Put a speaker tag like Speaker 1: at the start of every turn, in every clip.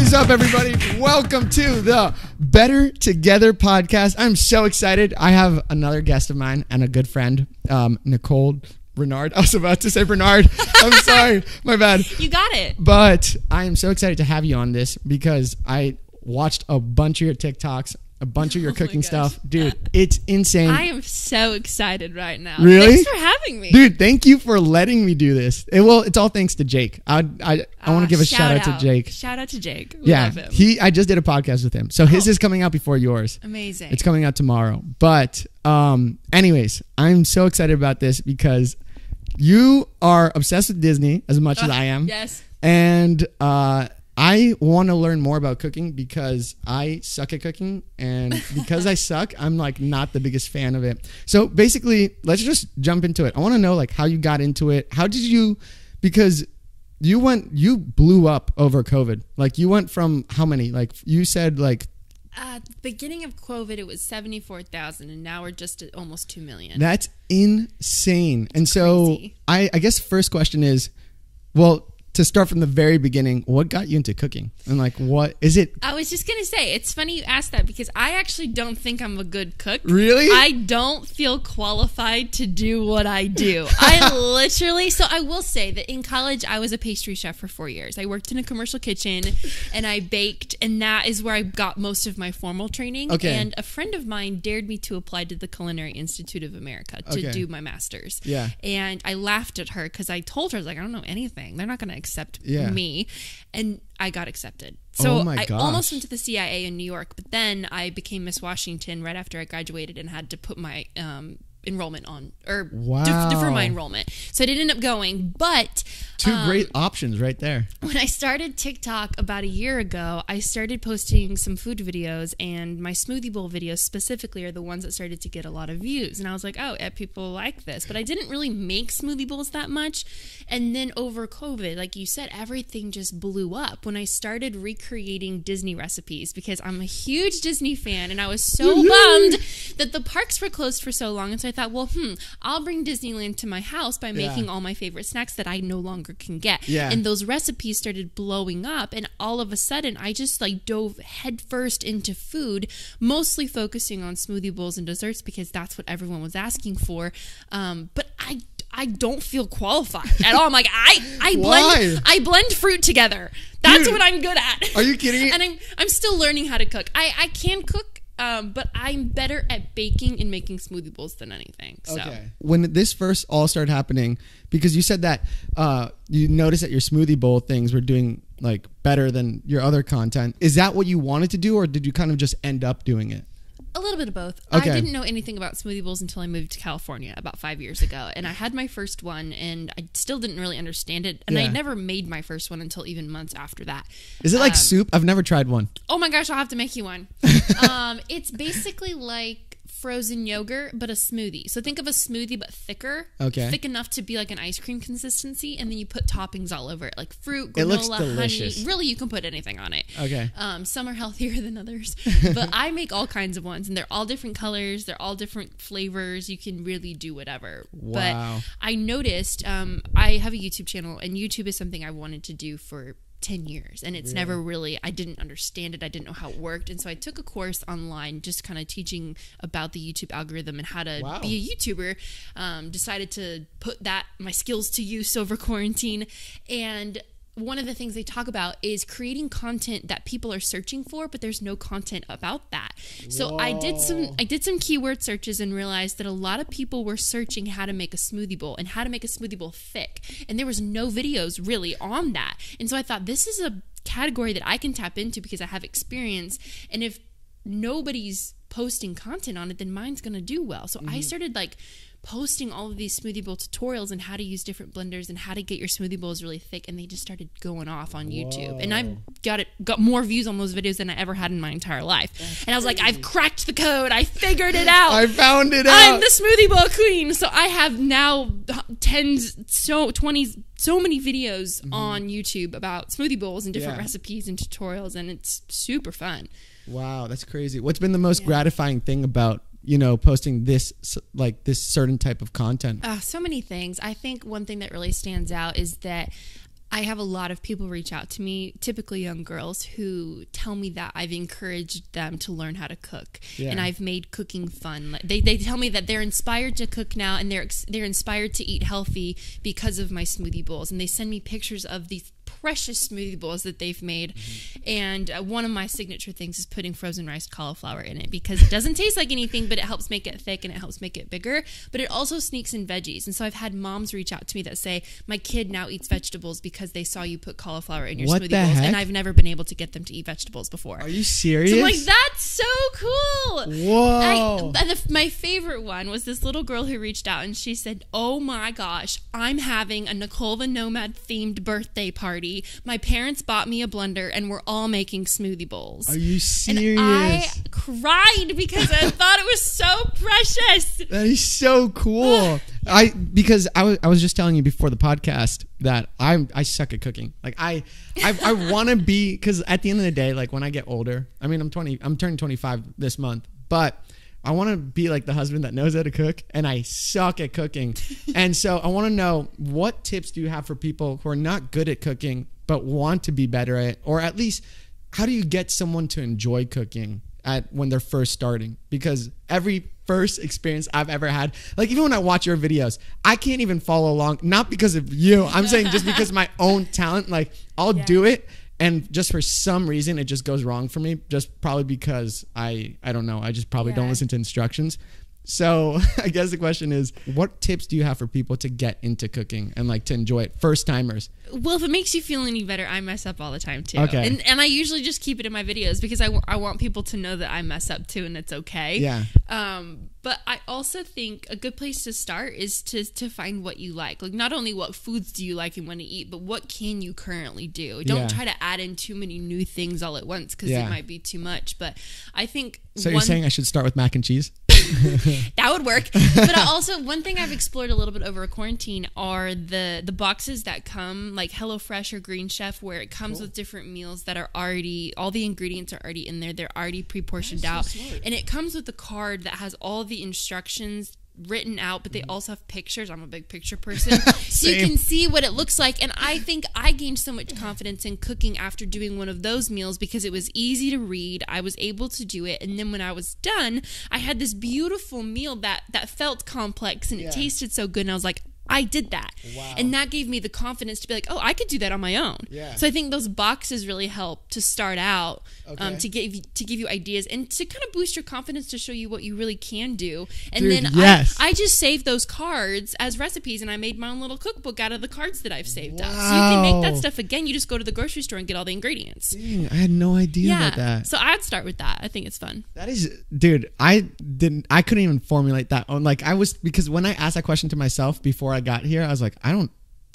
Speaker 1: is up, everybody? Welcome to the Better Together podcast. I'm so excited. I have another guest of mine and a good friend, Nicole Renard. I was about to say Bernard. I'm sorry. My bad.
Speaker 2: You got it.
Speaker 1: But I am so excited to have you on this because I watched a bunch of your TikToks, a bunch of your cooking stuff. Dude, it's insane.
Speaker 2: I am so excited right now.
Speaker 1: Really?
Speaker 2: Thanks for having me.
Speaker 1: Dude, thank you for letting me do this. It's all thanks to Jake. I want to give a shout out to Jake.
Speaker 2: Shout out to Jake. We love him.
Speaker 1: I just did a podcast with him. So his is coming out before yours.
Speaker 2: Amazing.
Speaker 1: It's coming out tomorrow. But anyways, I'm so excited about this because you are obsessed with Disney as much as I am.
Speaker 2: Yes.
Speaker 1: And I want to learn more about cooking because I suck at cooking, and because I suck, I'm like not the biggest fan of it. So basically, let's just jump into it. I want to know like how you got into it. How did you, because you blew up over COVID. Like you went from how many? Like you said like
Speaker 2: at the beginning of COVID, it was 74,000, and now we're just at almost 2 million.
Speaker 1: That's insane. And so
Speaker 2: crazy.
Speaker 1: I guess first question is, well, to start from the very beginning, what got you into cooking? And like, what is it?
Speaker 2: I was just going to say, it's funny you asked that because I actually don't think I'm a good cook.
Speaker 1: Really?
Speaker 2: I don't feel qualified to do what I do. So I will say that in college, I was a pastry chef for 4 years. I worked in a commercial kitchen and I baked, and that is where I got most of my formal training.
Speaker 1: Okay.
Speaker 2: And a friend of mine dared me to apply to the Culinary Institute of America to do my master's.
Speaker 1: Yeah.
Speaker 2: And I laughed at her because I told her, I was like, I don't know anything. They're not going to accept me, and I got accepted. So I almost went to the CIA in New York, but then I became Miss Washington right after I graduated and had to put my enrollment on, or defer my enrollment. So I didn't end up going, but
Speaker 1: two great options right there.
Speaker 2: When I started TikTok about a year ago, I started posting some food videos, and my smoothie bowl videos specifically are the ones that started to get a lot of views. And I was like, oh, people like this. But I didn't really make smoothie bowls that much. And then over COVID, like you said, everything just blew up when I started recreating Disney recipes, because I'm a huge Disney fan, and I was so bummed that the parks were closed for so long. And so I thought, well, I'll bring Disneyland to my house by making all my favorite snacks that I no longer can get.
Speaker 1: Yeah.
Speaker 2: And those recipes started blowing up, and all of a sudden I just like dove headfirst into food, mostly focusing on smoothie bowls and desserts because that's what everyone was asking for. But I don't feel qualified at all. I'm like, I blend fruit together. That's what I'm good at.
Speaker 1: Are you kidding?
Speaker 2: And I'm still learning how to cook. I can cook, but I'm better at baking and making smoothie bowls than anything. So.
Speaker 1: Okay. When this first all started happening, because you said that you noticed that your smoothie bowl things were doing like better than your other content. Is that what you wanted to do, or did you kind of just end up doing it?
Speaker 2: A little bit of both.
Speaker 1: Okay.
Speaker 2: I didn't know anything about smoothie bowls until I moved to California about 5 years ago. And I had my first one, and I still didn't really understand it. And I never made my first one until even months after that.
Speaker 1: Is it like soup? I've never tried one.
Speaker 2: Oh my gosh, I'll have to make you one. It's basically like frozen yogurt, but a smoothie. So think of a smoothie, but thicker.
Speaker 1: Okay.
Speaker 2: Thick enough to be like an ice cream consistency. And then you put toppings all over it, like fruit, granola,
Speaker 1: it looks delicious.
Speaker 2: honey. Really, you can put anything on it.
Speaker 1: Okay.
Speaker 2: Some are healthier than others. But I make all kinds of ones, and they're all different colors. They're all different flavors. You can really do whatever.
Speaker 1: Wow.
Speaker 2: But I noticed, I have a YouTube channel, and YouTube is something I wanted to do for 10 years, and it's never really, I didn't understand it. I didn't know how it worked. And so I took a course online just kind of teaching about the YouTube algorithm and how to be a YouTuber. Decided to put my skills to use over quarantine. And one of the things they talk about is creating content that people are searching for, but there's no content about that. So I did some keyword searches and realized that a lot of people were searching how to make a smoothie bowl and how to make a smoothie bowl thick. And there was no videos really on that. And so I thought, this is a category that I can tap into because I have experience. And if nobody's posting content on it, then mine's going to do well. So I started like posting all of these smoothie bowl tutorials and how to use different blenders and how to get your smoothie bowls really thick, and they just started going off on YouTube. And I've got more views on those videos than I ever had in my entire life. And I was like, I've cracked the code. I figured it out.
Speaker 1: I found it out.
Speaker 2: I'm the smoothie bowl queen. So I have now so many videos on YouTube about smoothie bowls and different recipes and tutorials, and it's super fun.
Speaker 1: Wow, that's crazy. What's been the most gratifying thing about posting this certain type of content?
Speaker 2: So many things. I think one thing that really stands out is that I have a lot of people reach out to me, typically young girls, who tell me that I've encouraged them to learn how to cook, and I've made cooking fun. They tell me that they're inspired to cook now, and they're inspired to eat healthy because of my smoothie bowls, and they send me pictures of these precious smoothie bowls that they've made. And one of my signature things is putting frozen riced cauliflower in it, because it doesn't taste like anything, but it helps make it thick and it helps make it bigger, but it also sneaks in veggies. And so I've had moms reach out to me that say, my kid now eats vegetables because they saw you put cauliflower in your smoothie bowls, and I've never been able to get them to eat vegetables before.
Speaker 1: Are you serious?
Speaker 2: So I'm like, that's so cool.
Speaker 1: Whoa.
Speaker 2: My favorite one was this little girl who reached out, and she said, oh my gosh, I'm having a Nicole the Nomad themed birthday party. My parents bought me a blender and we're all making smoothie bowls.
Speaker 1: Are you serious?
Speaker 2: And I cried because I thought it was so precious.
Speaker 1: That is so cool. Because I was just telling you before the podcast that I suck at cooking. Like I want to be, because at the end of the day, like when I get older, I mean, I'm turning 25 this month, but I want to be like the husband that knows how to cook, and I suck at cooking. And so I want to know, what tips do you have for people who are not good at cooking but want to be better at it? Or at least, how do you get someone to enjoy cooking when they're first starting? Because every first experience I've ever had, like even when I watch your videos, I can't even follow along, not because of you. I'm saying just because of my own talent. Like I'll do it, and just for some reason it just goes wrong for me, just probably because I don't know, I just probably don't listen to instructions. So I guess the question is, what tips do you have for people to get into cooking and like to enjoy it, first timers?
Speaker 2: Well, if it makes you feel any better, I mess up all the time too.
Speaker 1: Okay.
Speaker 2: And I usually just keep it in my videos because I want people to know that I mess up too, and it's okay.
Speaker 1: Yeah.
Speaker 2: But I also think a good place to start is to find what you like. Like not only what foods do you like and want to eat, but what can you currently do? Don't try to add in too many new things all at once, because it might be too much. But I think
Speaker 1: you're saying I should start with mac and cheese?
Speaker 2: That would work. But also, one thing I've explored a little bit over quarantine are the boxes that come, like HelloFresh or Green Chef, where it comes with different meals that are already, all the ingredients are already in there. They're already pre-portioned out. And it comes with a card that has all the instructions written out, but they also have pictures. I'm a big picture person. So you can see what it looks like. And I think I gained so much confidence in cooking after doing one of those meals, because it was easy to read. I was able to do it. And then when I was done, I had this beautiful meal that felt complex, and it tasted so good. And I was like, I did that. Wow. And that gave me the confidence to be like, oh, I could do that on my own. Yeah. So I think those boxes really help to start out, to give you ideas and to kind of boost your confidence, to show you what you really can do. And I just saved those cards as recipes, and I made my own little cookbook out of the cards that I've saved up. So you can make that stuff again. You just go to the grocery store and get all the ingredients.
Speaker 1: Dang, I had no idea about that.
Speaker 2: So I'd start with that. I think it's fun.
Speaker 1: That is, dude, I couldn't even formulate that. Like because when I asked that question to myself before I got here, I was like, I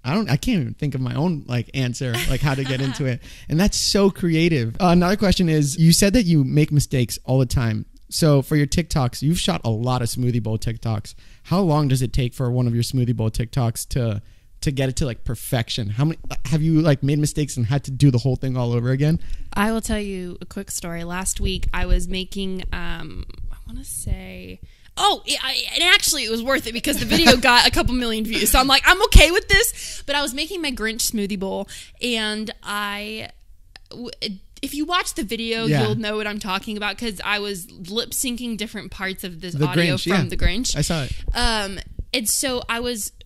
Speaker 1: can't even think of my own like answer, like how to get into it. And that's so creative. Another question is, you said that you make mistakes all the time. So for your TikToks, you've shot a lot of smoothie bowl TikToks. How long does it take for one of your smoothie bowl TikToks to get it to like perfection? How many have you like made mistakes and had to do the whole thing all over again?
Speaker 2: I will tell you a quick story. Last week I was making, I want to say, and actually it was worth it because the video got a couple million views. So I'm like, I'm okay with this. But I was making my Grinch smoothie bowl, and if you watch the video, you'll know what I'm talking about, because I was lip syncing different parts of this audio from the Grinch.
Speaker 1: I saw it.
Speaker 2: And so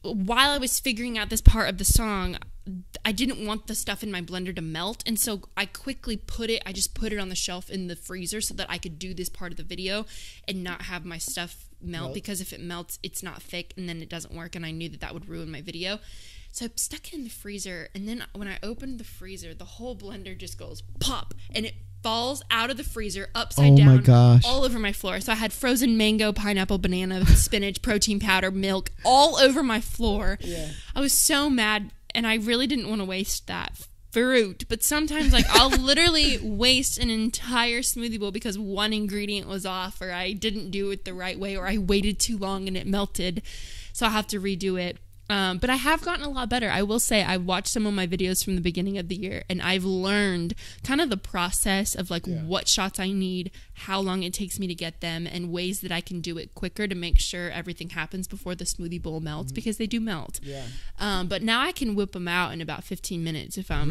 Speaker 2: while I was figuring out this part of the song, I didn't want the stuff in my blender to melt, and so I quickly put it on the shelf in the freezer so that I could do this part of the video and not have my stuff melt, because if it melts, it's not thick and then it doesn't work, and I knew that would ruin my video. So I stuck it in the freezer, and then when I opened the freezer, the whole blender just goes pop, and it falls out of the freezer upside down, all over my floor. So I had frozen mango, pineapple, banana, spinach, protein powder, milk all over my floor. Yeah. I was so mad, and I really didn't want to waste that fruit. But sometimes, like, I'll literally waste an entire smoothie bowl because one ingredient was off, or I didn't do it the right way, or I waited too long and it melted. So I'll have to redo it. But I have gotten a lot better. I will say I watched some of my videos from the beginning of the year, and I've learned kind of the process of like what shots I need, how long it takes me to get them, and ways that I can do it quicker to make sure everything happens before the smoothie bowl melts, because they do melt. But now I can whip them out in about 15 minutes if I'm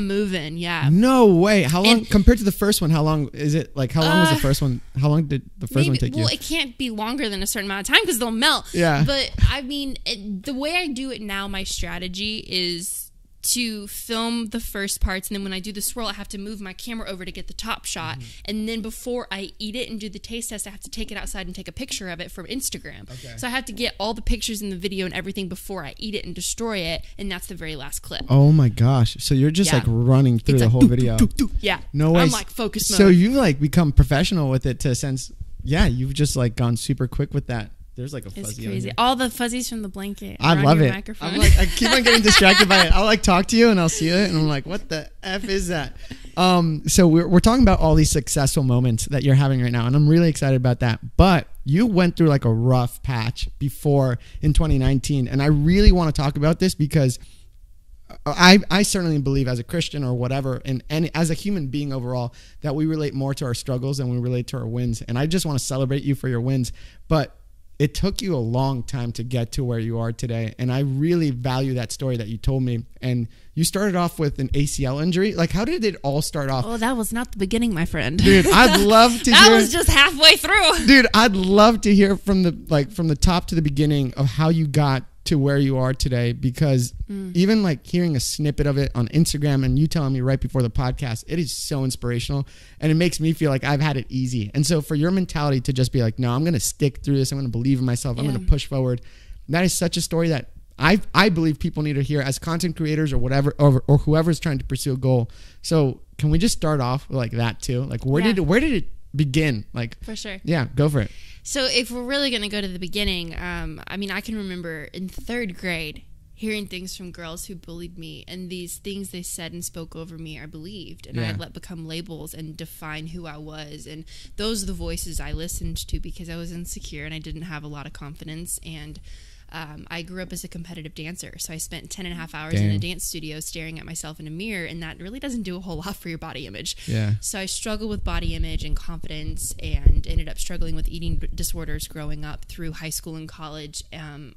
Speaker 2: moving. Yeah.
Speaker 1: No way. How long compared to the first one? How long is it? Like how long was the first one? How long did the first one take you?
Speaker 2: Well, it can't be longer than a certain amount of time because they'll melt.
Speaker 1: Yeah.
Speaker 2: But I mean, the way I do it now, my strategy is to film the first parts, and then when I do the swirl, I have to move my camera over to get the top shot, and then before I eat it and do the taste test, I have to take it outside and take a picture of it for Instagram. So I have to get all the pictures in the video and everything before I eat it and destroy it, and that's the very last clip.
Speaker 1: Oh my gosh. So you're just like running through the whole video.
Speaker 2: Yeah.
Speaker 1: No way.
Speaker 2: I'm like focus mode.
Speaker 1: So you've like become professional with it to a sense. Yeah, you've just like gone super quick with that. There's like a fuzzy.
Speaker 2: It's crazy. All the fuzzies from the blanket.
Speaker 1: I love it.
Speaker 2: Microphone.
Speaker 1: I'm like, I keep on getting distracted by it. I'll like talk to you and I'll see it and I'm like, what the F is that? So we're talking about all these successful moments that you're having right now, and I'm really excited about that. But you went through like a rough patch before in 2019, and I really want to talk about this because I certainly believe as a Christian or whatever, and as a human being overall, that we relate more to our struggles than we relate to our wins. And I just want to celebrate you for your wins. But it took you a long time to get to where you are today. And I really value that story that you told me. And you started off with an ACL injury. Like, how did it all start off?
Speaker 2: Oh, that was not the beginning, my friend.
Speaker 1: Dude, I'd love to
Speaker 2: that
Speaker 1: hear.
Speaker 2: was just halfway through.
Speaker 1: Dude, I'd love to hear from the top to the beginning of how you got to where you are today, because even like hearing a snippet of it on Instagram and you telling me right before the podcast, it is so inspirational, and it makes me feel like I've had it easy. And so for your mentality to just be like, no, I'm going to stick through this, I'm going to believe in myself, I'm going to push forward, that is such a story that I believe people need to hear as content creators or whatever, or whoever's trying to pursue a goal. So can we just start off like that too? Like where did it begin? Like,
Speaker 2: for sure.
Speaker 1: Yeah, go for it.
Speaker 2: So if we're really going to go to the beginning, I mean, I can remember in 3rd grade hearing things from girls who bullied me, and these things they said and spoke over me I believed, and I let become labels and define who I was. And those are the voices I listened to because I was insecure and I didn't have a lot of confidence. And I grew up as a competitive dancer, so I spent 10.5 hours in a dance studio staring at myself in a mirror, and that really doesn't do a whole lot for your body image. So I struggled with body image and confidence, and ended up struggling with eating disorders growing up through high school and college.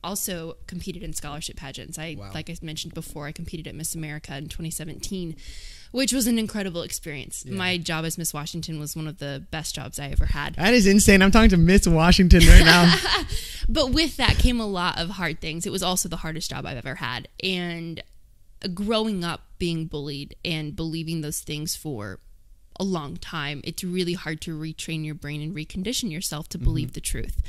Speaker 2: Also competed in scholarship pageants. Like I mentioned before, I competed at Miss America in 2017, which was an incredible experience. My job as Miss Washington was one of the best jobs I ever had.
Speaker 1: That is insane. I'm talking to Miss Washington right now.
Speaker 2: But with that came a lot of hard things. It was also the hardest job I've ever had. And growing up being bullied and believing those things for a long time, it's really hard to retrain your brain and recondition yourself to believe the truth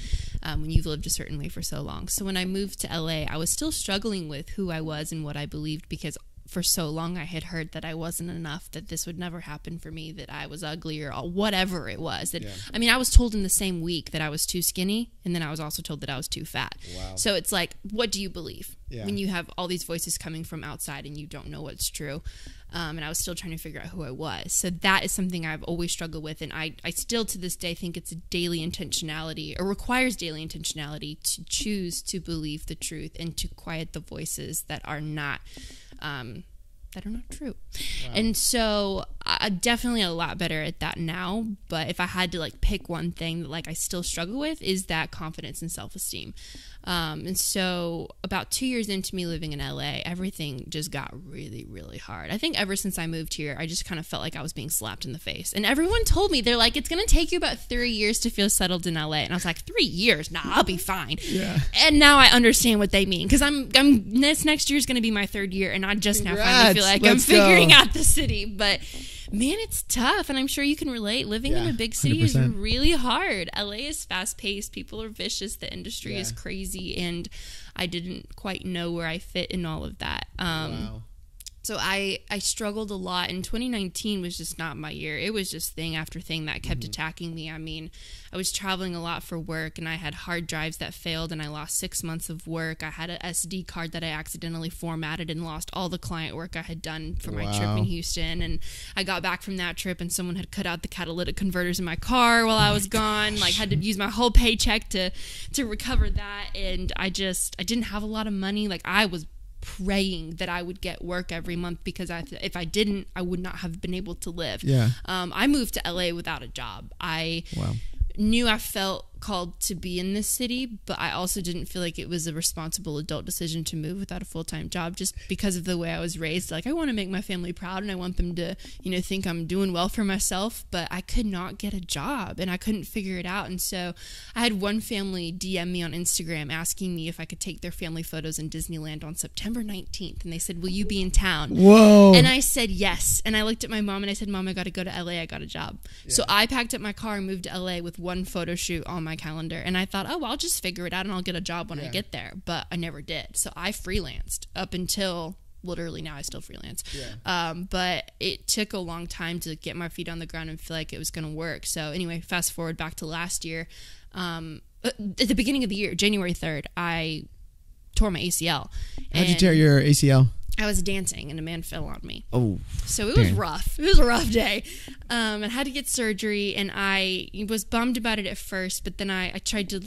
Speaker 2: when you've lived a certain way for so long. So when I moved to LA, I was still struggling with who I was and what I believed, because for so long I had heard that I wasn't enough, that this would never happen for me, that I was ugly or whatever it was. That I mean, I was told in the same week that I was too skinny, and then I was also told that I was too fat. So it's like, what do you believe when you have all these voices coming from outside and you don't know what's true? And I was still trying to figure out who I was. So that is something I've always struggled with, and I still to this day think it's a daily intentionality, or requires daily intentionality, to choose to believe the truth and to quiet the voices that are not true. And so I'm definitely a lot better at that now. But if I had to like pick one thing that like I still struggle with, is that confidence and self-esteem. And so about 2 years into me living in LA, everything just got really, really hard. I think ever since I moved here, I just kind of felt like I was being slapped in the face. And everyone told me, they're like, it's going to take you about 3 years to feel settled in LA. And I was like, 3 years? Nah, I'll be fine. And now I understand what they mean, because this next year is going to be my 3rd year, and I just now finally feel like I'm figuring out the city. But man, it's tough, and I'm sure you can relate. Living in a big city 100%. Is really hard. LA is fast-paced. People are vicious. The industry is crazy, and I didn't quite know where I fit in all of that. So So I struggled a lot, and 2019 was just not my year. It was just thing after thing that kept attacking me. I mean, I was traveling a lot for work, and I had hard drives that failed, and I lost 6 months of work. I had an SD card that I accidentally formatted and lost all the client work I had done for my trip in Houston. And I got back from that trip, and someone had cut out the catalytic converters in my car while I was gone. Like, had to use my whole paycheck to recover that, and I didn't have a lot of money. Like, I was praying that I would get work every month, because if I didn't, I would not have been able to live. I moved to LA without a job. I knew I felt called to be in this city, but I also didn't feel like it was a responsible adult decision to move without a full-time job, just because of the way I was raised. Like, I want to make my family proud, and I want them to, think I'm doing well for myself, but I could not get a job, and I couldn't figure it out. And so I had one family DM me on Instagram asking me if I could take their family photos in Disneyland on September 19th, and they said, will you be in town?
Speaker 1: Whoa.
Speaker 2: And I said yes, and I looked at my mom, and I said, Mom, I got to go to LA, I got a job. So I packed up my car and moved to LA with one photo shoot on my calendar, and I thought, I'll just figure it out and I'll get a job when I get there, but I never did. So I freelanced up until literally now. I still freelance, but it took a long time to get my feet on the ground and feel like it was going to work. So anyway, fast forward back to last year, at the beginning of the year, January 3rd, I tore my ACL.
Speaker 1: How'd you tear your ACL?
Speaker 2: I was dancing and a man fell on me.
Speaker 1: Oh,
Speaker 2: so it was rough. It was a rough day. I had to get surgery, and I was bummed about it at first, but then I tried to,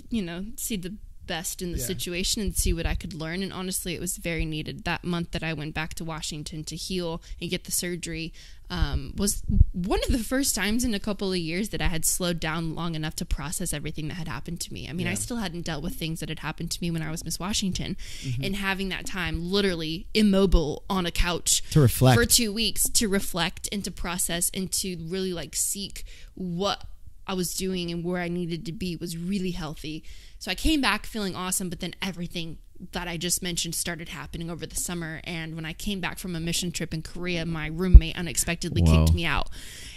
Speaker 2: see the best in the situation and see what I could learn. And honestly, it was very needed. That month that I went back to Washington to heal and get the surgery was one of the first times in a couple of years that I had slowed down long enough to process everything that had happened to me. I mean, I still hadn't dealt with things that had happened to me when I was Miss Washington, and having that time literally immobile on a couch
Speaker 1: to reflect
Speaker 2: for 2 weeks, to reflect and to process and to really seek what I was doing and where I needed to be was really healthy. So I came back feeling awesome, but then everything that I just mentioned started happening over the summer. And when I came back from a mission trip in Korea, my roommate unexpectedly kicked me out.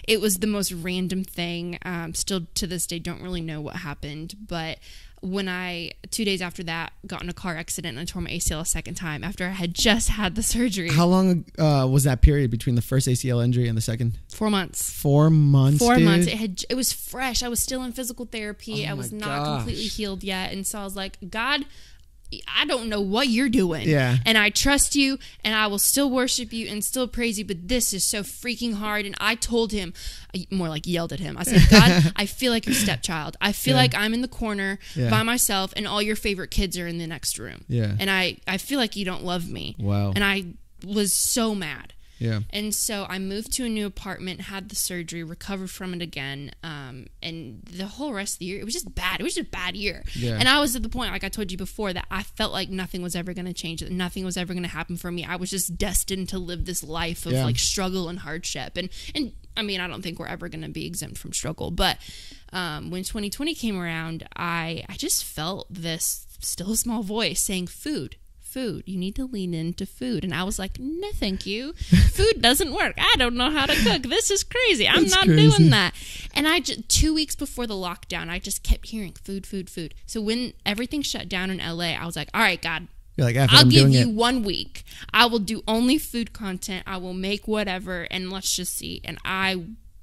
Speaker 2: It was the most random thing. Still to this day, don't really know what happened. But when 2 days after that, got in a car accident and I tore my ACL a second time after I had just had the surgery.
Speaker 1: How long was that period between the first ACL injury and the second?
Speaker 2: 4 months.
Speaker 1: 4 months,
Speaker 2: 4
Speaker 1: dude?
Speaker 2: months. It was fresh. I was still in physical therapy. I was not completely healed yet. And so I was like, God, I don't know what you're doing. And I trust you, and I will still worship you and still praise you, but this is so freaking hard. And I told him, more like yelled at him. I said, God, I feel like your stepchild. I feel like I'm in the corner by myself, and all your favorite kids are in the next room. And I feel like you don't love me. And I was so mad. And so I moved to a new apartment, had the surgery, recovered from it again, and the whole rest of the year, it was just bad. It was just a bad year. And I was at the point, like I told you before, that I felt like nothing was ever going to change, that nothing was ever going to happen for me. I was just destined to live this life of struggle and hardship. And I mean, I don't think we're ever going to be exempt from struggle. But when 2020 came around, I just felt this still small voice saying, food, you need to lean into food. And I was like, no, thank you. Food doesn't work. I don't know how to cook. This is crazy. I'm not doing that. And 2 weeks before the lockdown, I just kept hearing food. So when everything shut down in LA, I was like, all right, God,
Speaker 1: you're like,
Speaker 2: I'll give you 1 week. I will do only food content. I will make whatever, and let's just see. And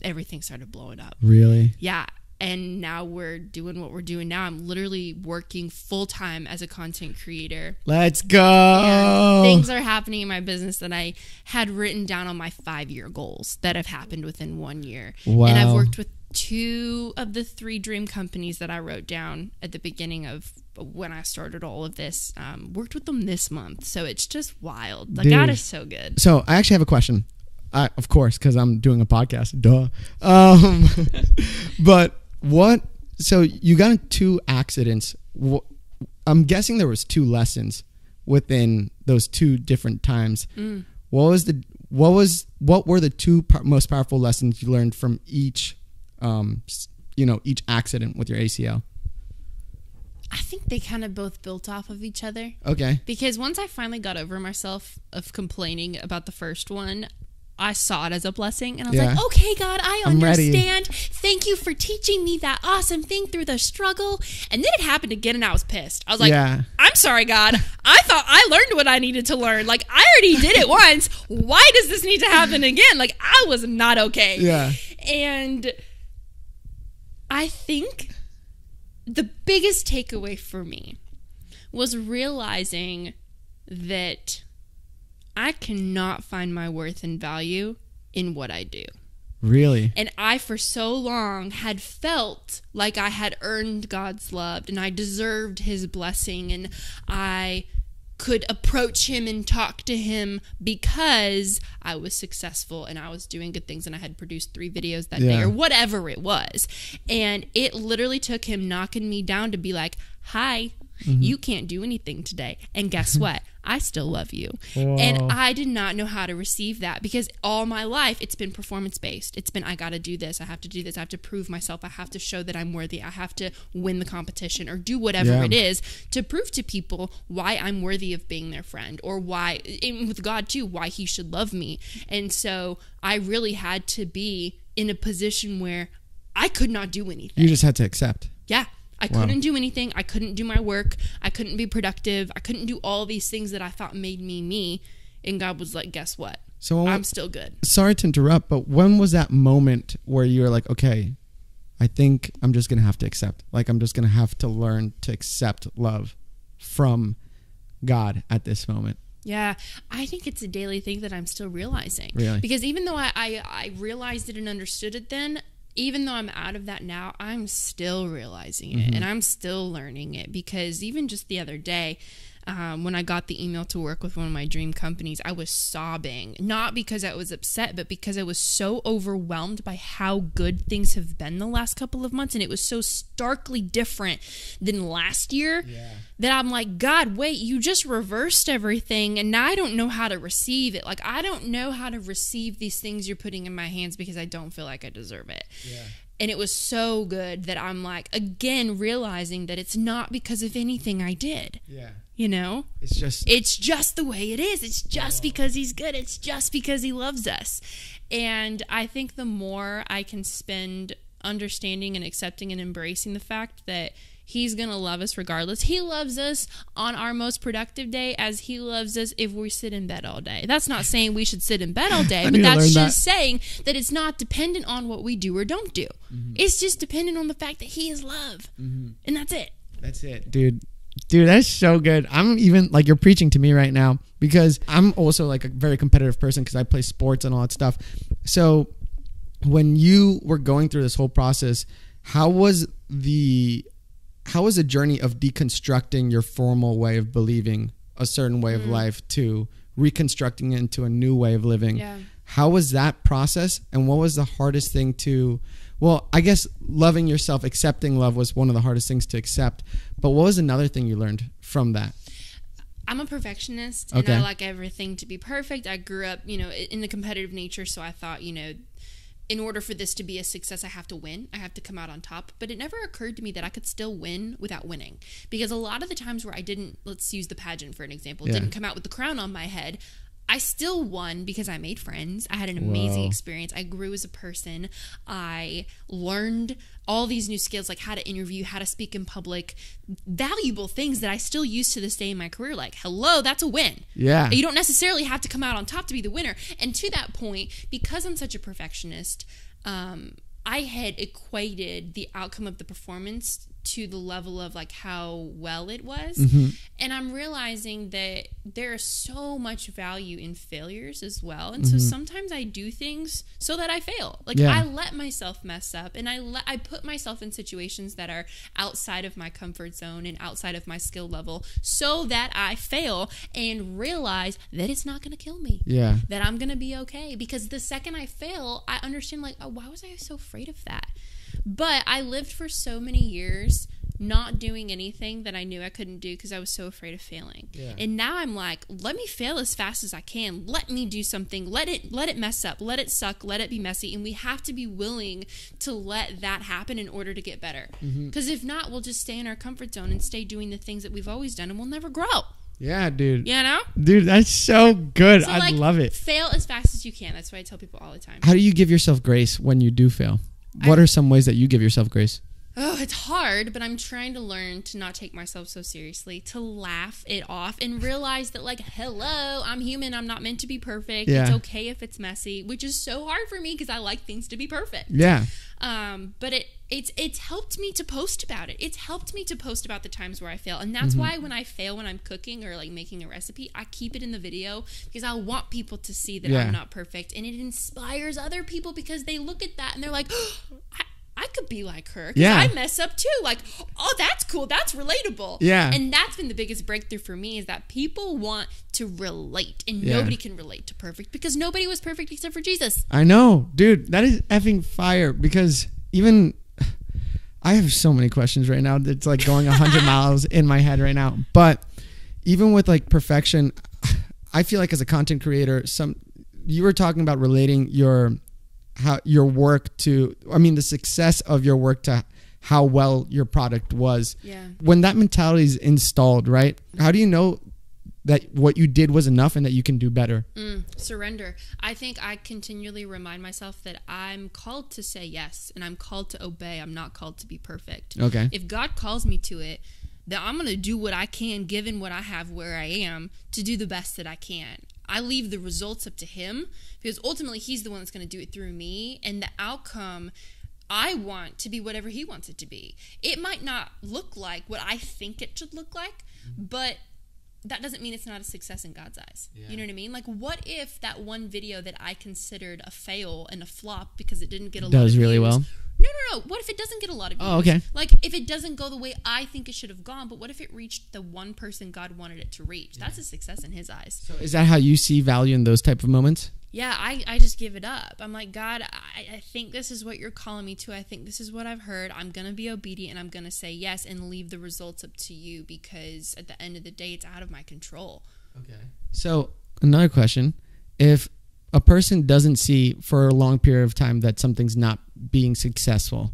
Speaker 2: everything started blowing up.
Speaker 1: Really?
Speaker 2: Yeah. And now we're doing what we're doing now. I'm literally working full-time as a content creator.
Speaker 1: Let's go.
Speaker 2: And things are happening in my business that I had written down on my 5-year goals that have happened within 1 year.
Speaker 1: Wow.
Speaker 2: And I've worked with 2 of the 3 dream companies that I wrote down at the beginning of when I started all of this. Worked with them this month. So it's just wild. Like, God is so good.
Speaker 1: So I actually have a question. Of course, because I'm doing a podcast. Duh. But so you got in 2 accidents. I'm guessing there was 2 lessons within those 2 different times. What were the 2 most powerful lessons you learned from each each accident with your ACL?
Speaker 2: I think they kind of both built off of each other.
Speaker 1: Okay.
Speaker 2: Because once I finally got over myself of complaining about the first one, I saw it as a blessing, and I was
Speaker 1: Yeah.
Speaker 2: like, okay, God, I
Speaker 1: I'm ready.
Speaker 2: understand. Thank you for teaching me that awesome thing through the struggle. And then it happened again, and I was pissed. I was like,
Speaker 1: Yeah.
Speaker 2: I'm sorry, God. I thought I learned what I needed to learn. Like, I already did it once. Why does this need to happen again? Like, I was not okay.
Speaker 1: Yeah.
Speaker 2: And I think the biggest takeaway for me was realizing that I cannot find my worth and value in what I do.
Speaker 1: Really?
Speaker 2: And I, for so long, had felt like I had earned God's love and I deserved his blessing and I could approach him and talk to him because I was successful and I was doing good things and I had produced 3 videos that day or whatever it was. And it literally took him knocking me down to be like, hi, you can't do anything today. And guess what? I still love you.
Speaker 1: Whoa.
Speaker 2: And I did not know how to receive that because all my life it's been performance based. It's been, I got to do this. I have to do this. I have to prove myself. I have to show that I'm worthy. I have to win the competition or do whatever it is to prove to people why I'm worthy of being their friend or why, and with God too, why he should love me. And so I really had to be in a position where I could not do anything.
Speaker 1: You just had to accept.
Speaker 2: Yeah. I couldn't do anything. I couldn't do my work. I couldn't be productive. I couldn't do all these things that I thought made me me. And God was like, guess what?
Speaker 1: So
Speaker 2: I'm still good.
Speaker 1: Sorry to interrupt, but when was that moment where you were like, okay, I think I'm just going to have to accept. Like, I'm just going to have to learn to accept love from God at this moment.
Speaker 2: Yeah, I think it's a daily thing that I'm still realizing.
Speaker 1: Really?
Speaker 2: Because even though I realized it and understood it then, even though I'm out of that now, I'm still realizing it and I'm still learning it because even just the other day, when I got the email to work with one of my dream companies, I was sobbing, not because I was upset, but because I was so overwhelmed by how good things have been the last couple of months. And it was so starkly different than last year that I'm like, God, wait, you just reversed everything. And now I don't know how to receive it. Like, I don't know how to receive these things you're putting in my hands because I don't feel like I deserve it. Yeah. And it was so good that I'm like, again, realizing that it's not because of anything I did. Yeah. You know? It's just the way it is. It's just because he's good. It's just because he loves us. And I think the more I can spend understanding and accepting and embracing the fact that he's going to love us regardless. He loves us on our most productive day as he loves us if we sit in bed all day. That's not saying we should sit in bed all day, but that's just saying that it's not dependent on what we do or don't do. It's just dependent on the fact that he is love. And that's it.
Speaker 1: That's it, dude. Dude, that's so good. I'm even like, you're preaching to me right now because I'm also like a very competitive person because I play sports and all that stuff. So when you were going through this whole process, how was the journey of deconstructing your formal way of believing a certain way of life to reconstructing it into a new way of living? Yeah. How was that process? And what was the hardest thing to, well, I guess loving yourself, accepting love was one of the hardest things to accept. But what was another thing you learned from that?
Speaker 2: I'm a perfectionist and I like everything to be perfect. I grew up, in the competitive nature. So I thought, in order for this to be a success, I have to win. I have to come out on top. But it never occurred to me that I could still win without winning. Because a lot of the times where I didn't, let's use the pageant for an example, didn't come out with the crown on my head, I still won because I made friends. I had an amazing experience. I grew as a person. I learned all these new skills, like how to interview, how to speak in public, valuable things that I still use to this day in my career. Like, hello, that's a win. Yeah. You don't necessarily have to come out on top to be the winner. And to that point, because I'm such a perfectionist, I had equated the outcome of the performance to the level of like how well it was. And I'm realizing that there is so much value in failures as well. And so sometimes I do things so that I fail. Like I let myself mess up and I put myself in situations that are outside of my comfort zone and outside of my skill level so that I fail and realize that it's not going to kill me. Yeah. That I'm going to be okay. Because the second I fail, I understand like, oh, why was I so afraid of that? But I lived for so many years not doing anything that I knew I couldn't do because I was so afraid of failing. Yeah. And now I'm like, let me fail as fast as I can. Let me do something. Let it mess up. Let it suck. Let it be messy. And we have to be willing to let that happen in order to get better. Because if not, we'll just stay in our comfort zone and stay doing the things that we've always done and we'll never grow.
Speaker 1: Yeah, dude.
Speaker 2: You know?
Speaker 1: Dude, that's so good.
Speaker 2: So,
Speaker 1: I love it.
Speaker 2: Fail as fast as you can. That's what I tell people all the time.
Speaker 1: How do you give yourself grace when you do fail? What are some ways that you give yourself grace?
Speaker 2: Oh, it's hard, but I'm trying to learn to not take myself so seriously, to laugh it off and realize that, like, hello, I'm human. I'm not meant to be perfect.
Speaker 1: Yeah.
Speaker 2: It's okay if it's messy, which is so hard for me because I like things to be perfect.
Speaker 1: Yeah.
Speaker 2: But it's helped me to post about it. It's helped me to post about the times where I fail. And that's why when I fail when I'm cooking or like making a recipe, I keep it in the video because I want people to see that I'm not perfect. And it inspires other people because they look at that and they're like, oh, I could be like her because I mess up too. Like, oh, that's cool. That's relatable.
Speaker 1: Yeah.
Speaker 2: And that's been the biggest breakthrough for me is that people want to relate and nobody can relate to perfect because nobody was perfect except for Jesus.
Speaker 1: I know, dude. That is effing fire because even I have so many questions right now. It's like going 100 miles in my head right now. But even with like perfection, I feel like as a content creator, you were talking about relating your work to, I mean, the success of your work to how well your product was.
Speaker 2: Yeah.
Speaker 1: When that mentality is installed, right? How do you know that what you did was enough and that you can do better?
Speaker 2: Surrender. I think I continually remind myself that I'm called to say yes and I'm called to obey. I'm not called to be perfect.
Speaker 1: Okay.
Speaker 2: If God calls me to it, then I'm going to do what I can, given what I have where I am, to do the best that I can. I leave the results up to him because ultimately he's the one that's going to do it through me, and the outcome I want to be whatever he wants it to be. It might not look like what I think it should look like, but that doesn't mean it's not a success in God's eyes. Yeah. You know what I mean? Like, what if that one video that I considered a fail and a flop because it didn't get a lot of views,
Speaker 1: really well?
Speaker 2: No. What if it doesn't get a lot of views?
Speaker 1: Oh, okay.
Speaker 2: Like, if it doesn't go the way I think it should have gone, but what if it reached the one person God wanted it to reach? That's a success in his eyes.
Speaker 1: So is that how you see value in those type of moments?
Speaker 2: Yeah, I just give it up. I'm like, God, I think this is what you're calling me to. I think this is what I've heard. I'm going to be obedient and I'm going to say yes and leave the results up to you because at the end of the day, it's out of my control.
Speaker 1: Okay. So another question. If a person doesn't see for a long period of time that something's not being successful,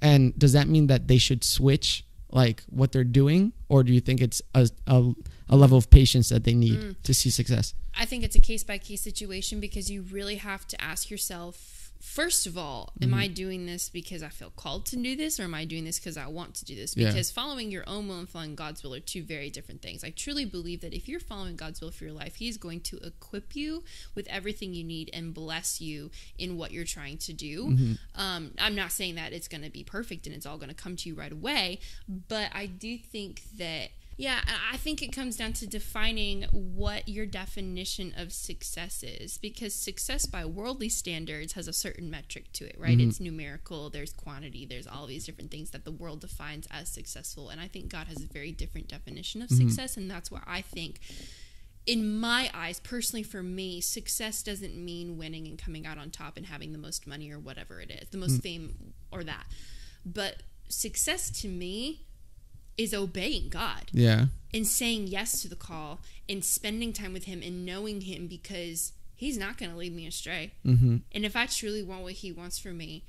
Speaker 1: and does that mean that they should switch like what they're doing, or do you think it's a level of patience that they need to see success?
Speaker 2: I think it's a case-by-case situation because you really have to ask yourself, first of all, am I doing this because I feel called to do this, or am I doing this because I want to do this? Because following your own will and following God's will are two very different things. I truly believe that if you're following God's will for your life, he's going to equip you with everything you need and bless you in what you're trying to do. I'm not saying that it's going to be perfect and it's all going to come to you right away, but I do think that I think it comes down to defining what your definition of success is, because success by worldly standards has a certain metric to it, right? It's numerical, there's quantity, there's all these different things that the world defines as successful. And I think God has a very different definition of success. And that's why I think, in my eyes, personally for me, success doesn't mean winning and coming out on top and having the most money or whatever it is, the most fame or that. But success to me is obeying God. Yeah. And saying yes to the call and spending time with him and knowing him, because he's not going to lead me astray. And if I truly want what he wants for me,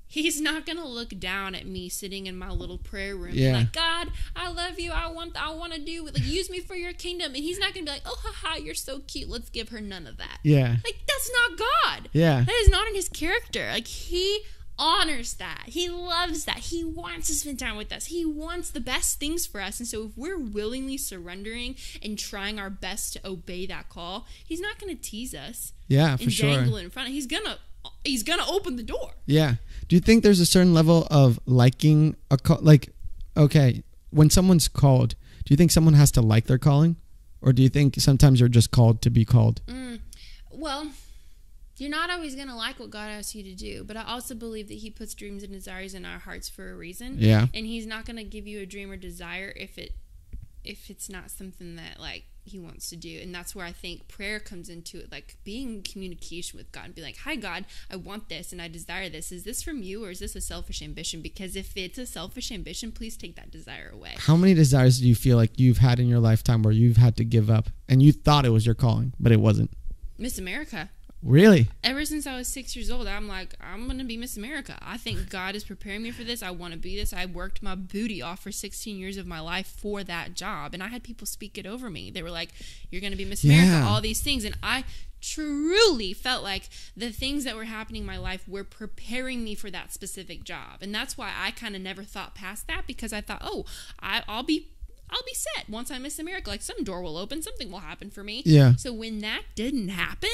Speaker 2: he's not going to look down at me sitting in my little prayer room like, God, I love you. I want to do it. Like, use me for your kingdom. And he's not going to be like, oh, haha, you're so cute. Let's give her none of that. Yeah. Like, that's not God. Yeah. That is not in his character. Like, he honors that. He loves that. He wants to spend time with us. He wants the best things for us. And so if we're willingly surrendering and trying our best to obey that call, he's not going to tease us. Yeah, for sure. And dangle it in front. He's gonna open the door. Yeah. Do you think there's a certain level of liking a call? Like, okay, when someone's called, do you think someone has to like their calling, or do you think sometimes you're just called to be called? Well, you're not always going to like what God asks you to do, but I also believe that he puts dreams and desires in our hearts for a reason. Yeah. And he's not going to give you a dream or desire if it's not something that, like, he wants to do. And that's where I think prayer comes into it, like being in communication with God and be like, hi, God, I want this and I desire this. Is this from you, or is this a selfish ambition? Because if it's a selfish ambition, please take that desire away. How many desires do you feel like you've had in your lifetime where you've had to give up and you thought it was your calling, but it wasn't? Miss America.
Speaker 1: Really?
Speaker 2: Ever since I was 6 years old, I'm like, I'm going to be Miss America. I think God is preparing me for this. I want to be this. I worked my booty off for 16 years of my life for that job. And I had people speak it over me. They were like, you're going to be Miss America, all these things. And I truly felt like the things that were happening in my life were preparing me for that specific job. And that's why I kind of never thought past that, because I thought, oh, I'll be set once I'm Miss America. Like, some door will open, something will happen for me.
Speaker 1: Yeah.
Speaker 2: So when that didn't happen,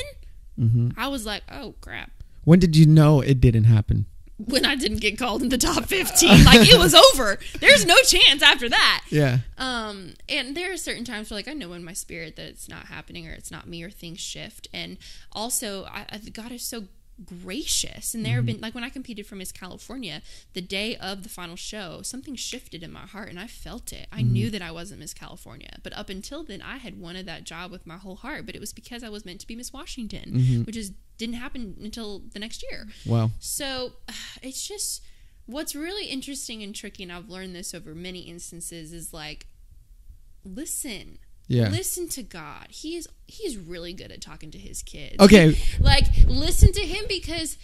Speaker 2: I was like, oh, crap.
Speaker 1: When did you know it didn't happen?
Speaker 2: When I didn't get called in the top 15. Like, it was over. There's no chance after that.
Speaker 1: Yeah.
Speaker 2: And there are certain times where, like, I know in my spirit that it's not happening or it's not me or things shift. And also, God is so gracious. And there have been, like, when I competed for Miss California, the day of the final show, something shifted in my heart and I felt it. I knew that I wasn't Miss California, but up until then I had wanted that job with my whole heart, but it was because I was meant to be Miss Washington, which didn't happen until the next year. Wow. So it's just, what's really interesting and tricky, and I've learned this over many instances, is like, listen. Yeah. Listen to God. He's really good at talking to his kids.
Speaker 1: Okay.
Speaker 2: Like, listen to him, because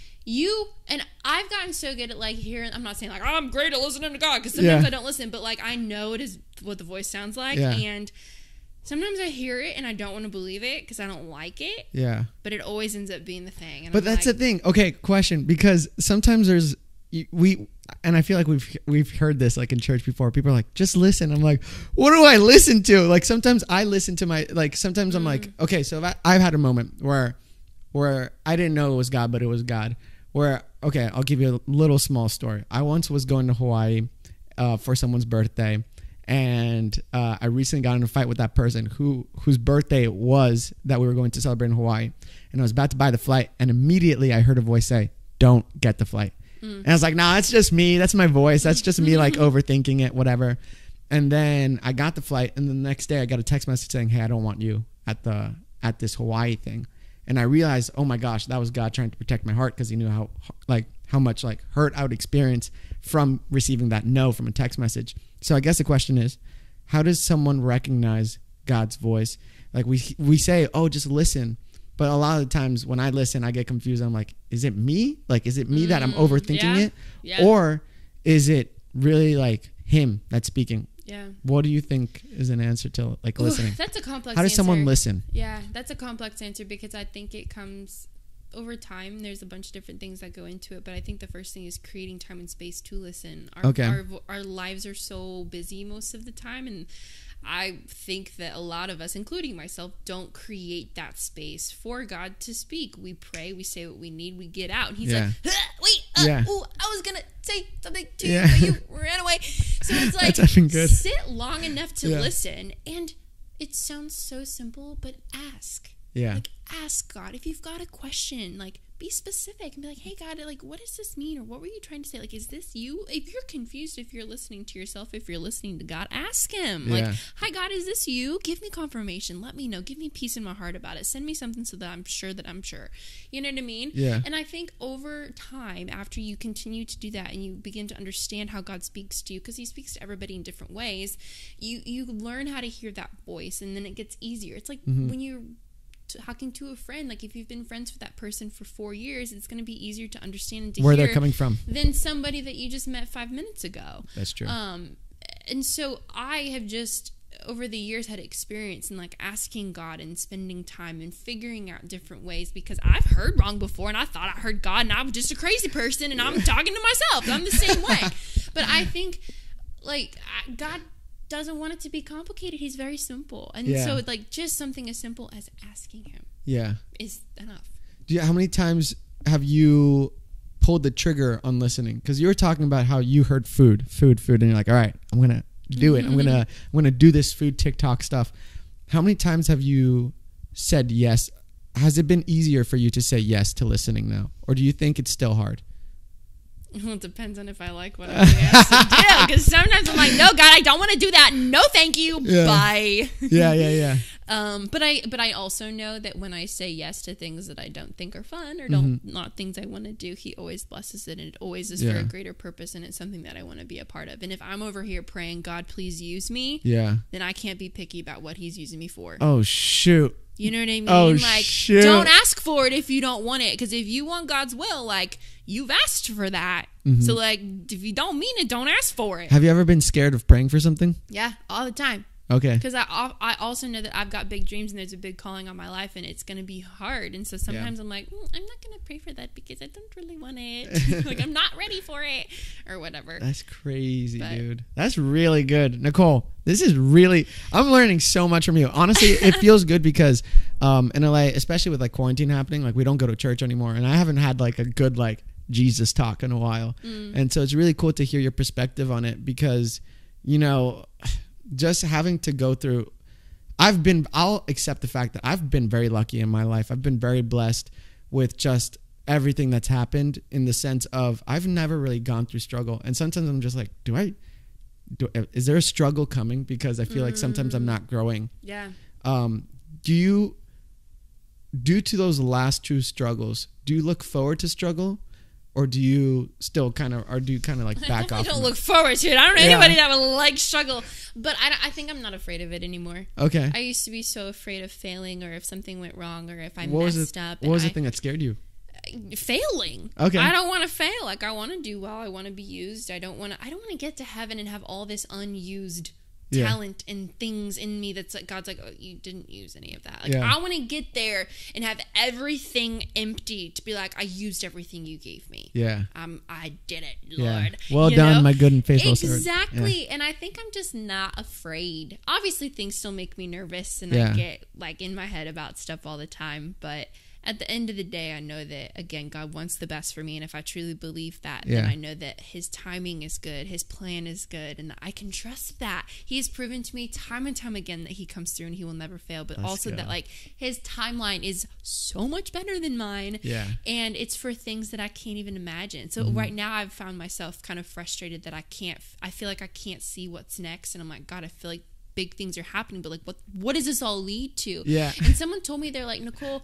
Speaker 2: and I've gotten so good at, like, hearing, I'm not saying, like, I'm great at listening to God, because sometimes I don't listen, but, like, I know it is what the voice sounds like. Yeah. And sometimes I hear it and I don't want to believe it because I don't like it. Yeah. But it always ends up being the thing. And
Speaker 1: but that's the thing. Okay, question. Because sometimes and I feel like we've heard this, like, in church before. People are like, just listen. I'm like, what do I listen to? Like, sometimes I listen to sometimes I'm like, okay, so I've had a moment where I didn't know it was God, but it was God. Okay, I'll give you a little small story. I once was going to Hawaii for someone's birthday, and I recently got in a fight with that person whose birthday it was that we were going to celebrate in Hawaii. And I was about to buy the flight, and immediately I heard a voice say, don't get the flight. And I was like, nah, that's just me. That's my voice. That's just me, like, overthinking it, whatever. And then I got the flight, and the next day I got a text message saying, hey, I don't want you at this Hawaii thing. And I realized, oh my gosh, that was God trying to protect my heart, because he knew how much, like, hurt I would experience from receiving that no from a text message. So I guess the question is, how does someone recognize God's voice? Like, we say, oh, just listen. But a lot of the times when I listen, I get confused. I'm like, is it me? Like, is it me that I'm overthinking it? Yeah. Or is it really, like, him that's speaking? Yeah. What do you think is an answer to, like, listening?
Speaker 2: That's a complex answer.
Speaker 1: How does someone listen?
Speaker 2: Yeah, that's a complex answer, because I think it comes over time. There's a bunch of different things that go into it, but I think the first thing is creating time and space to listen. Our lives are so busy most of the time, and I think that a lot of us, including myself, don't create that space for God to speak. We pray, we say what we need, we get out. And he's like, wait, I was going to say something to you, but you ran away. So it's like, sit long enough to listen. And it sounds so simple, but ask. Yeah. Like, ask God. If you've got a question, like, be specific and be like, hey, God, like, what does this mean? Or what were you trying to say? Like, is this you? If you're confused, if you're listening to yourself, if you're listening to God, ask him. Like, hi, God, is this you? Give me confirmation. Let me know. Give me peace in my heart about it. Send me something so that I'm sure that I'm sure. You know what I mean? Yeah. And I think over time, after you continue to do that and you begin to understand how God speaks to you, because he speaks to everybody in different ways, you learn how to hear that voice, and then it gets easier. It's like when you're talking to a friend, like, if you've been friends with that person for 4 years, it's going to be easier to understand and to
Speaker 1: where
Speaker 2: hear
Speaker 1: they're coming from
Speaker 2: than somebody that you just met 5 minutes ago.
Speaker 1: That's true.
Speaker 2: And so I have just over the years had experience in, like, asking God and spending time and figuring out different ways, because I've heard wrong before and I thought I heard God and I was just a crazy person and I'm talking to myself. I'm the same way. But I think, like, God doesn't want it to be complicated. He's very simple. And so, like, just something as simple as asking him is enough.
Speaker 1: How many times have you pulled the trigger on listening? Because you were talking about how you heard food, and you're like, all right, I'm going to do it. I'm going to do this food TikTok stuff. How many times have you said yes? Has it been easier for you to say yes to listening now? Or do you think it's still hard?
Speaker 2: Well, it depends on if I like what I'm being asked to do. Because sometimes I'm like, no, God, I don't want to do that. No, thank you. Yeah. Bye.
Speaker 1: Yeah.
Speaker 2: But I also know that when I say yes to things that I don't think are fun or not things I want to do, he always blesses it, and it always is for a greater purpose, and it's something that I want to be a part of. And if I'm over here praying, God, please use me, then I can't be picky about what he's using me for.
Speaker 1: Oh, shoot.
Speaker 2: You know what I mean?
Speaker 1: Oh,
Speaker 2: like,
Speaker 1: shit.
Speaker 2: don't ask for it if you don't want it. Because if you want God's will, like, you've asked for that. So, like, if you don't mean it, don't ask for it.
Speaker 1: Have you ever been scared of praying for something?
Speaker 2: Yeah, all the time.
Speaker 1: Okay.
Speaker 2: Because I also know that I've got big dreams and there's a big calling on my life and it's going to be hard. And so sometimes I'm like, I'm not going to pray for that because I don't really want it. Like, I'm not ready for it or whatever.
Speaker 1: That's crazy, dude. That's really good. Nicole, this is really, I'm learning so much from you. Honestly, it feels good because in LA, especially with like quarantine happening, like we don't go to church anymore. And I haven't had like a good like Jesus talk in a while. And so it's really cool to hear your perspective on it because, you know, just having to go through, I'll accept the fact that I've been very lucky in my life. I've been very blessed with just everything that's happened in the sense of I've never really gone through struggle. And sometimes I'm just like, is there a struggle coming? Because I feel like sometimes I'm not growing.
Speaker 2: Yeah.
Speaker 1: Due to those last two struggles, do you look forward to struggle? Or do you still kind of like back off?
Speaker 2: I don't look forward to it. I don't know anybody that would like struggle. But I think I'm not afraid of it anymore. Okay. I used to be so afraid of failing or if something went wrong or if I messed up.
Speaker 1: What was the thing that scared you?
Speaker 2: Failing. Okay. I don't want to fail. Like, I want to do well. I want to be used. I don't want to get to heaven and have all this unused talent and things in me that's like God's like, oh, you didn't use any of that. Like, I want to get there and have everything empty to be like, I used everything you gave me. Yeah. I did it, Lord.
Speaker 1: Well done, my good and faithful servant.
Speaker 2: Exactly. Yeah. And I think I'm just not afraid. Obviously, things still make me nervous and I get like in my head about stuff all the time, but at the end of the day, I know that, again, God wants the best for me. And if I truly believe that, then I know that his timing is good. His plan is good. And I can trust that. He has proven to me time and time again that he comes through and he will never fail. But also that, like, his timeline is so much better than mine. Yeah. And it's for things that I can't even imagine. So right now I've found myself kind of frustrated that I feel like I can't see what's next. And I'm like, God, I feel like big things are happening. But, like, what does this all lead to? Yeah. And someone told me, they're like, Nicole,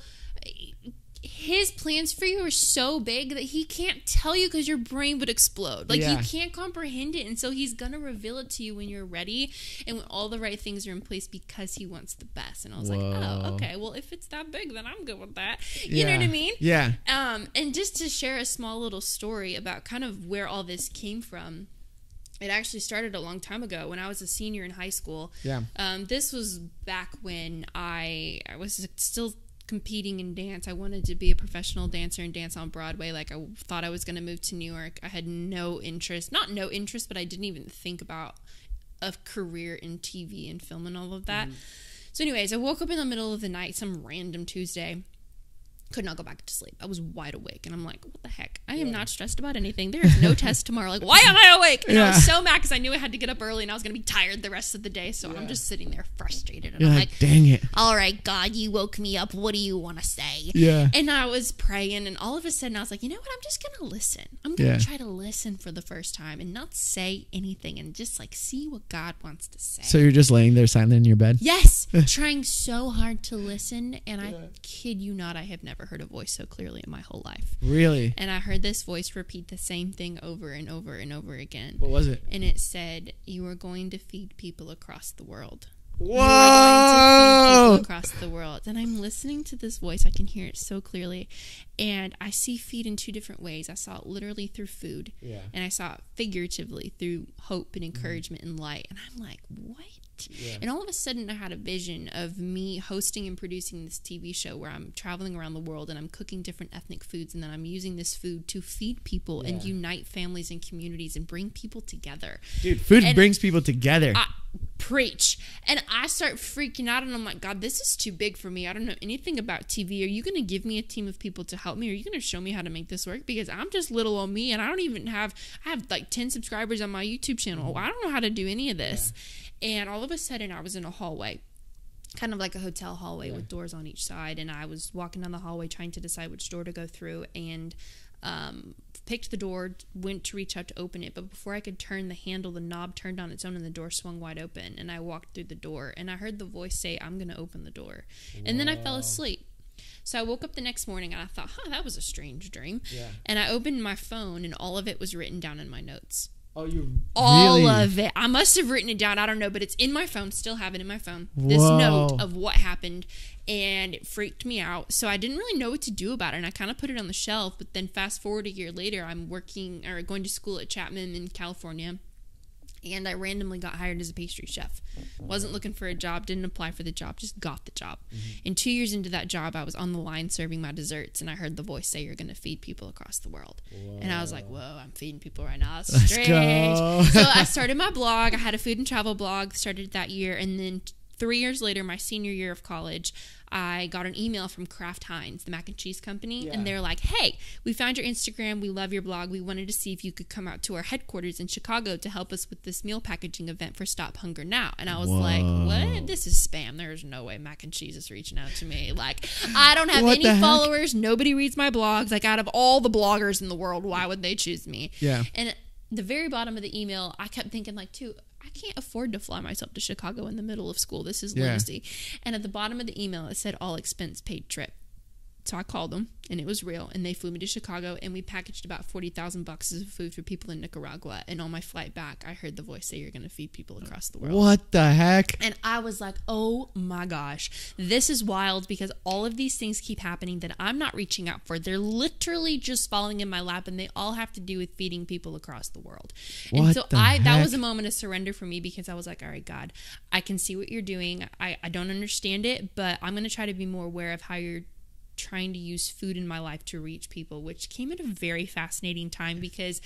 Speaker 2: his plans for you are so big that he can't tell you because your brain would explode. Like, you can't comprehend it. And so he's going to reveal it to you when you're ready and when all the right things are in place because he wants the best. And I was like, oh, okay. Well, if it's that big, then I'm good with that. You know what I mean? Yeah. And just to share a small little story about kind of where all this came from. It actually started a long time ago when I was a senior in high school. Yeah. This was back when I was still competing in dance. I wanted to be a professional dancer and dance on Broadway. Like, I thought I was going to move to New York. I had no interest, but I didn't even think about a career in TV and film and all of that. So anyways, I woke up in the middle of the night, some random Tuesday. Could not go back to sleep. I was wide awake and I'm like, what the heck? I am not stressed about anything. There is no test tomorrow. Like, why am I awake? And I was so mad because I knew I had to get up early and I was going to be tired the rest of the day. So I'm just sitting there frustrated. And I'm like,
Speaker 1: dang it.
Speaker 2: All right, God, you woke me up. What do you want to say? Yeah. And I was praying and all of a sudden I was like, you know what? I'm just going to listen. I'm going to try to listen for the first time and not say anything and just like see what God wants to say.
Speaker 1: So you're just laying there silent in your bed?
Speaker 2: Yes. Trying so hard to listen. And I kid you not, I have never heard a voice so clearly in my whole life. Really? And I heard this voice repeat the same thing over and over and over again.
Speaker 1: What was it?
Speaker 2: And it said, you are going to feed people across the world.
Speaker 1: Whoa!
Speaker 2: You are going to feed people across the world. And I'm listening to this voice. I can hear it so clearly. And I see feed in two different ways. I saw it literally through food. Yeah. And I saw it figuratively through hope and encouragement and light. And I'm like, what? Yeah. And all of a sudden I had a vision of me hosting and producing this TV show where I'm traveling around the world and I'm cooking different ethnic foods and then I'm using this food to feed people and unite families and communities and bring people together.
Speaker 1: Dude, food brings people together.
Speaker 2: Preach. And I start freaking out and I'm like, God, this is too big for me. I don't know anything about TV. Are you going to give me a team of people to help me? Are you going to show me how to make this work? Because I'm just little on me and I have like 10 subscribers on my YouTube channel. I don't know how to do any of this. Yeah. And all of a sudden, I was in a hallway, kind of like a hotel hallway with doors on each side. And I was walking down the hallway trying to decide which door to go through and picked the door, went to reach out to open it. But before I could turn the handle, the knob turned on its own and the door swung wide open. And I walked through the door and I heard the voice say, I'm going to open the door. And then I fell asleep. So I woke up the next morning and I thought, that was a strange dream. Yeah. And I opened my phone and all of it was written down in my notes.
Speaker 1: Oh, you
Speaker 2: all
Speaker 1: really?
Speaker 2: of it. I must have written it down. I don't know, but it's in my phone. Still have it in my phone. This
Speaker 1: Whoa.
Speaker 2: note of what happened, and it freaked me out. So I didn't really know what to do about it, and I kind of put it on the shelf. But then fast forward a year later, I'm working or going to school at Chapman in California. And I randomly got hired as a pastry chef. Wasn't looking for a job, didn't apply for the job, just got the job. And 2 years into that job, I was on the line serving my desserts, and I heard the voice say, "You're going to feed people across the world." Whoa. And I was like, whoa, I'm feeding people right now. That's strange. Go. So I started my blog. I had a food and travel blog, started that year. And then 3 years later, my senior year of college, I got an email from Kraft Heinz, the mac and cheese company, and they're like, "Hey, we found your Instagram. We love your blog. We wanted to see if you could come out to our headquarters in Chicago to help us with this meal packaging event for Stop Hunger Now." And I was like, what? This is spam. There's no way mac and cheese is reaching out to me. Like, I don't have any followers. Nobody reads my blogs. Like, out of all the bloggers in the world, why would they choose me?
Speaker 1: Yeah.
Speaker 2: And at the very bottom of the email, I kept thinking, like, I can't afford to fly myself to Chicago in the middle of school. This is lunacy. And at the bottom of the email, it said all expense paid trip. So I called them, and it was real. And they flew me to Chicago, and we packaged about 40,000 boxes of food for people in Nicaragua. And on my flight back, I heard the voice say, "You're going to feed people across the world."
Speaker 1: What the heck?
Speaker 2: And I was like, oh my gosh, this is wild, because all of these things keep happening that I'm not reaching out for. They're literally just falling in my lap, and they all have to do with feeding people across the world. And so that was a moment of surrender for me, because I was like, all right, God, I can see what you're doing. I don't understand it, but I'm going to try to be more aware of how you're trying to use food in my life to reach people, which came at a very fascinating time, because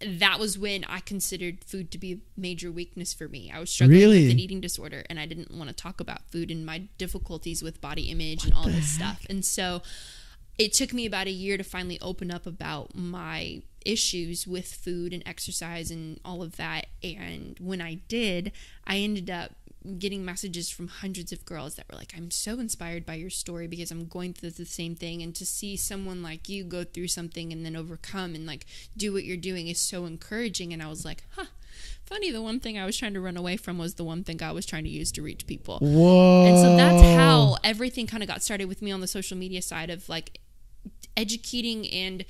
Speaker 2: that was when I considered food to be a major weakness for me. I was struggling with an eating disorder, and I didn't want to talk about food and my difficulties with body image and all this stuff. And so it took me about a year to finally open up about my issues with food and exercise and all of that. And when I did, I ended up getting messages from hundreds of girls that were like, "I'm so inspired by your story, because I'm going through the same thing, and to see someone like you go through something and then overcome and like do what you're doing is so encouraging." And I was like, funny, the one thing I was trying to run away from was the one thing God was trying to use to reach people.
Speaker 1: Whoa.
Speaker 2: And so that's how everything kind of got started with me on the social media side of like educating and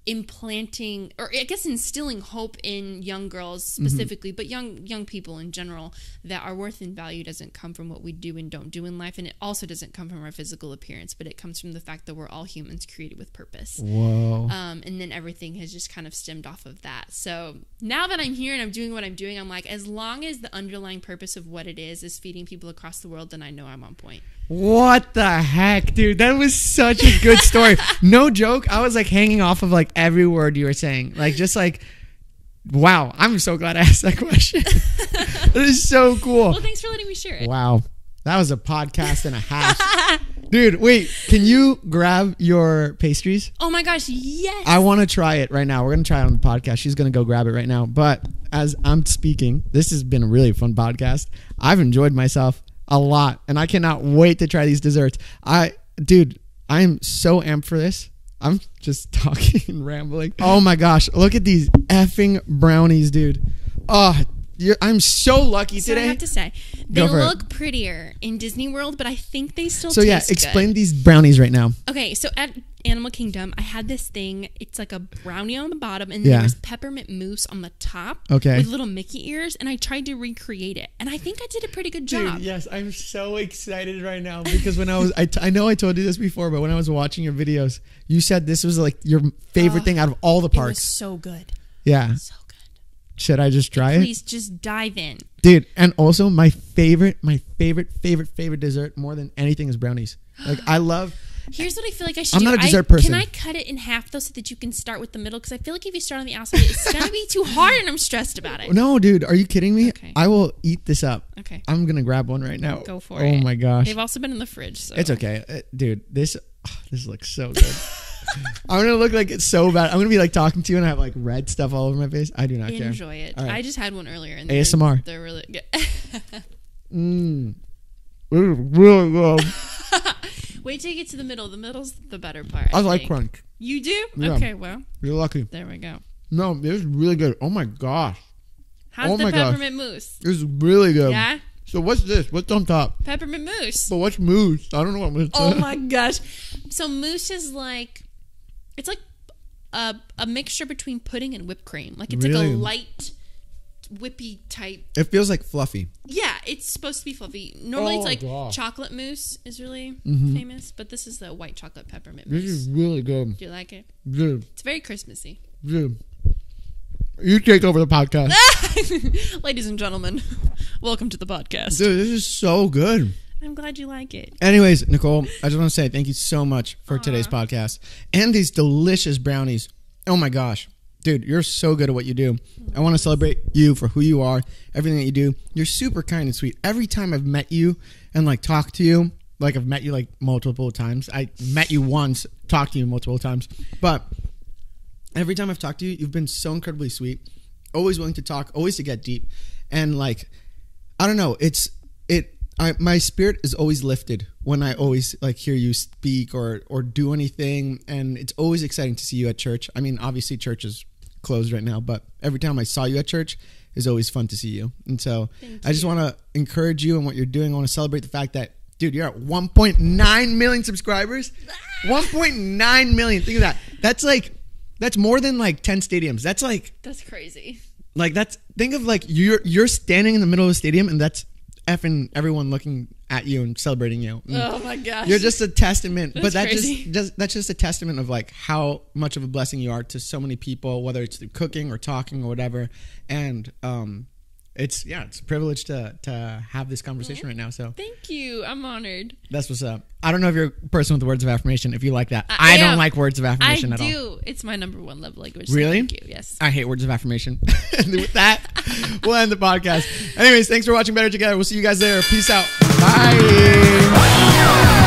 Speaker 2: implanting, or I guess instilling hope in young girls specifically, but young people in general, that our worth and value doesn't come from what we do and don't do in life, and it also doesn't come from our physical appearance, but it comes from the fact that we're all humans created with purpose.
Speaker 1: Whoa.
Speaker 2: And then everything has just kind of stemmed off of that. So now that I'm here and I'm doing what I'm doing, I'm like, as long as the underlying purpose of what it is feeding people across the world, then I know I'm on point.
Speaker 1: What the heck, dude? That was such a good story. No joke. I was like hanging off of like every word you were saying. Like, just like, wow. I'm so glad I asked that question. It is so cool.
Speaker 2: Well, thanks for letting me share it.
Speaker 1: Wow. That was a podcast and a half. Dude, wait. Can you grab your pastries?
Speaker 2: Oh my gosh, yes.
Speaker 1: I want to try it right now. We're going to try it on the podcast. She's going to go grab it right now. But as I'm speaking, this has been a really fun podcast. I've enjoyed myself a lot, and I cannot wait to try these desserts. Dude, I'm so amped for this. I'm just talking and rambling. Oh my gosh, look at these effing brownies, dude. Oh, I'm so lucky today.
Speaker 2: I have to say, they look prettier in Disney World, but I think they still taste
Speaker 1: explain
Speaker 2: good.
Speaker 1: These brownies right now.
Speaker 2: Okay, so at Animal Kingdom, I had this thing. It's like a brownie on the bottom, and then there's peppermint mousse on the top with little Mickey ears, and I tried to recreate it, and I think I did a pretty good job.
Speaker 1: Dude, yes, I'm so excited right now, because when I know I told you this before, but when I was watching your videos, you said this was like your favorite thing out of all the parks.
Speaker 2: It was so good.
Speaker 1: Yeah.
Speaker 2: So good.
Speaker 1: Should I just try it?
Speaker 2: Please just dive in.
Speaker 1: Dude, and also my favorite dessert more than anything is brownies. Like, I love...
Speaker 2: Here's what I feel like I should
Speaker 1: do.
Speaker 2: do.
Speaker 1: I'm not a dessert person.
Speaker 2: Can I cut it in half, though, so that you can start with the middle? Because I feel like if you start on the outside, it's going to be too hard, and I'm stressed about it.
Speaker 1: No, dude. Are you kidding me?
Speaker 2: Okay.
Speaker 1: I will eat this up.
Speaker 2: Okay.
Speaker 1: I'm going to grab one right now.
Speaker 2: Go for it.
Speaker 1: Oh, my gosh.
Speaker 2: They've also been in the fridge, so...
Speaker 1: It's okay. Dude, this looks so good. I'm going to look like it's so bad. I'm going to be like talking to you, and I have like red stuff all over my face. I do not care.
Speaker 2: Enjoy it.
Speaker 1: Right.
Speaker 2: I just had one earlier. And
Speaker 1: ASMR.
Speaker 2: They're really good.
Speaker 1: Really good.
Speaker 2: Wait till you get to the middle. The middle's the better part.
Speaker 1: I like crunch.
Speaker 2: You do?
Speaker 1: Yeah.
Speaker 2: Okay, well.
Speaker 1: You're lucky.
Speaker 2: There we go.
Speaker 1: No, this is really good. Oh my gosh.
Speaker 2: How's the peppermint mousse?
Speaker 1: This is really good.
Speaker 2: Yeah?
Speaker 1: So what's this? What's on top?
Speaker 2: Peppermint mousse.
Speaker 1: But what's mousse? I don't know what mousse is.
Speaker 2: Oh my gosh. So mousse is like, it's like a mixture between pudding and whipped cream. Like it's
Speaker 1: Really?
Speaker 2: like a light whippy type.
Speaker 3: It feels like fluffy.
Speaker 2: Yeah, it's supposed to be fluffy. Normally
Speaker 1: Oh,
Speaker 2: it's like
Speaker 1: gosh.
Speaker 2: chocolate mousse is really famous, but this is the white chocolate peppermint
Speaker 1: This
Speaker 2: mousse.
Speaker 1: is really good.
Speaker 2: Do you like it?
Speaker 1: Good.
Speaker 2: It's very Christmassy.
Speaker 1: Good. You take over the podcast.
Speaker 2: Ladies and gentlemen, welcome to the podcast.
Speaker 3: Dude, this is so good.
Speaker 2: I'm glad you like it.
Speaker 3: Anyways, Nicole, I just want to say thank you so much for today's podcast and these delicious brownies. Oh my gosh. Dude, you're so good at what you do. I want to celebrate you for who you are, everything that you do. You're super kind and sweet. Every time I've met you and like talked to you, like I've met you like multiple times. I met you once, talked to you multiple times. But every time I've talked to you, you've been so incredibly sweet, always willing to talk, always to get deep. And like, I don't know, my spirit is always lifted when I always like hear you speak or do anything. And it's always exciting to see you at church. I mean, obviously church is closed right now, but every time I saw you at church, it's always fun to see you. And so I just want to encourage you in what you're doing. I want to celebrate the fact that, dude, you're at 1.9 million subscribers. 1.9 million. Think of that. That's more than like 10 stadiums.
Speaker 2: That's crazy.
Speaker 3: Think of like you're standing in the middle of a stadium and that's effing everyone looking at you and celebrating you.
Speaker 2: Oh my gosh.
Speaker 3: You're just a testament.
Speaker 2: That's crazy.
Speaker 3: That's just a testament of like how much of a blessing you are to so many people, whether it's through cooking or talking or whatever. And it's a privilege to have this conversation right now. So
Speaker 2: Thank you. I'm honored.
Speaker 3: that's what's up. I don't know if you're a person with words of affirmation, if you like that. I don't like words of affirmation at all.
Speaker 2: I do. It's my number one love language.
Speaker 3: Really?
Speaker 2: Thank you. Yes.
Speaker 3: I hate words of affirmation. And with that, we'll end the podcast. Anyways, thanks for watching Better Together. We'll see you guys there. Peace out. Bye.